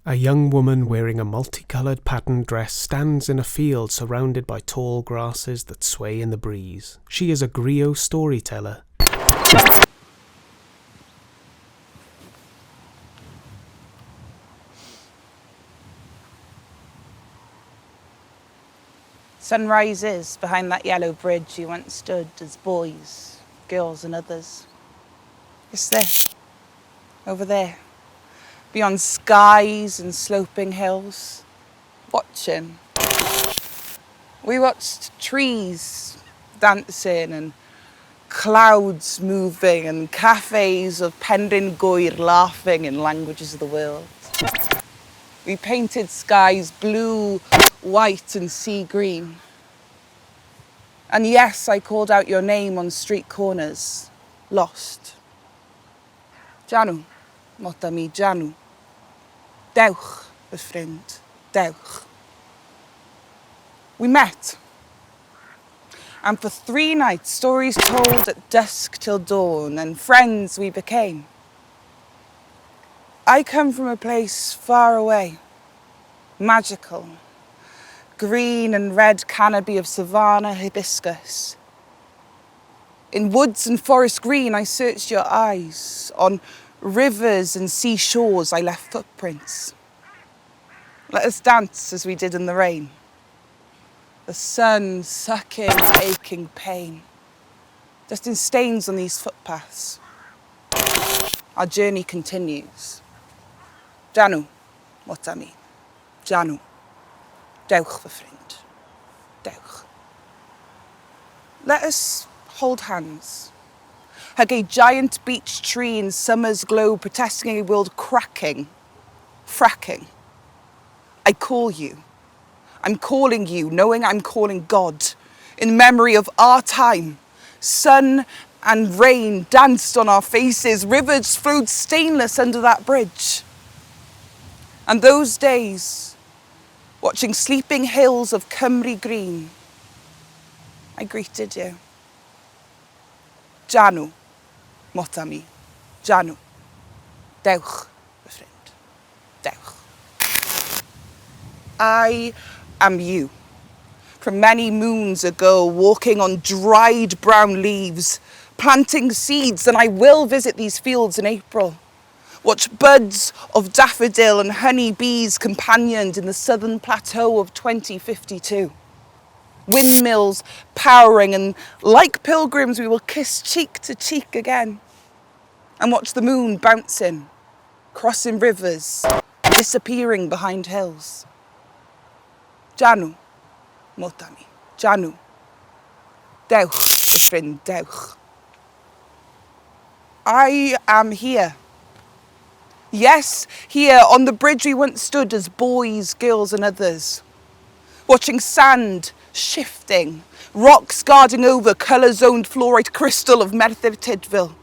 A young woman wearing a multicolored patterned dress stands in a field surrounded by tall grasses that sway in the breeze. She is a griot storyteller. Sun rises behind that yellow bridge you once stood as boys, girls and others. It's there, over there, beyond skies and sloping hills, watching. We watched trees dancing and clouds moving and cafes of pending goir laughing in languages of the world. We painted skies blue, white and sea green. And yes, I called out your name on street corners, lost. Janw, mota mi janw. Dewch, fy ffrind, dewch. We met. And for 3 nights, stories told at dusk till dawn, and friends we became. I come from a place far away, magical. Green and red canopy of savanna hibiscus. In woods and forest green, I searched your eyes. On rivers and seashores, I left footprints. Let us dance as we did in the rain. The sun sucking our aching pain. Just in stains on these footpaths. Our journey continues. Janw, mota mi. Janw. Dewch, fy ffrind. Dewch. Let us hold hands. Hug a giant beech tree in summer's glow, protesting a world cracking, fracking. I call you. I'm calling you, knowing I'm calling God, in memory of our time. Sun and rain danced on our faces, rivers flowed stainless under that bridge. And those days, watching sleeping hills of Cymru green, I greeted you. Janw, mota mi, janw. Dewch, fy ffrind, dewch. I am you. From many moons ago, walking on dried brown leaves, planting seeds, and I will visit these fields in April. Watch buds of daffodil and honey bees companioned in the southern plateau of 2052. Windmills powering, and like pilgrims we will kiss cheek to cheek again. And watch the moon bouncing, crossing rivers, disappearing behind hills. Janw, mota mi, janw. Dewch, fy ffrind, dewch. I am here. Yes, here on the bridge we once stood as boys, girls and others. Watching sand shifting, rocks guarding over colour-zoned fluorite crystal of Merthyr Tydfil,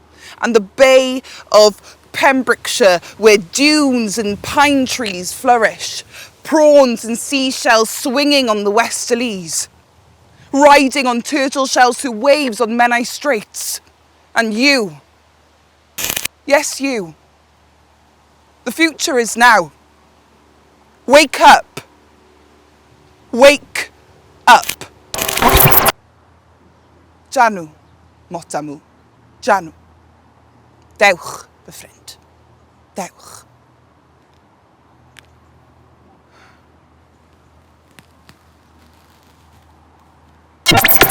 and the bay of Pembrokeshire where dunes and pine trees flourish, prawns and seashells swinging on the westerlies, riding on turtle shells through waves on Menai Straits. And you, yes you, the future is now. Wake up. Wake up. Janw, mota mu, janw. Dewch, fy ffrind. Dewch.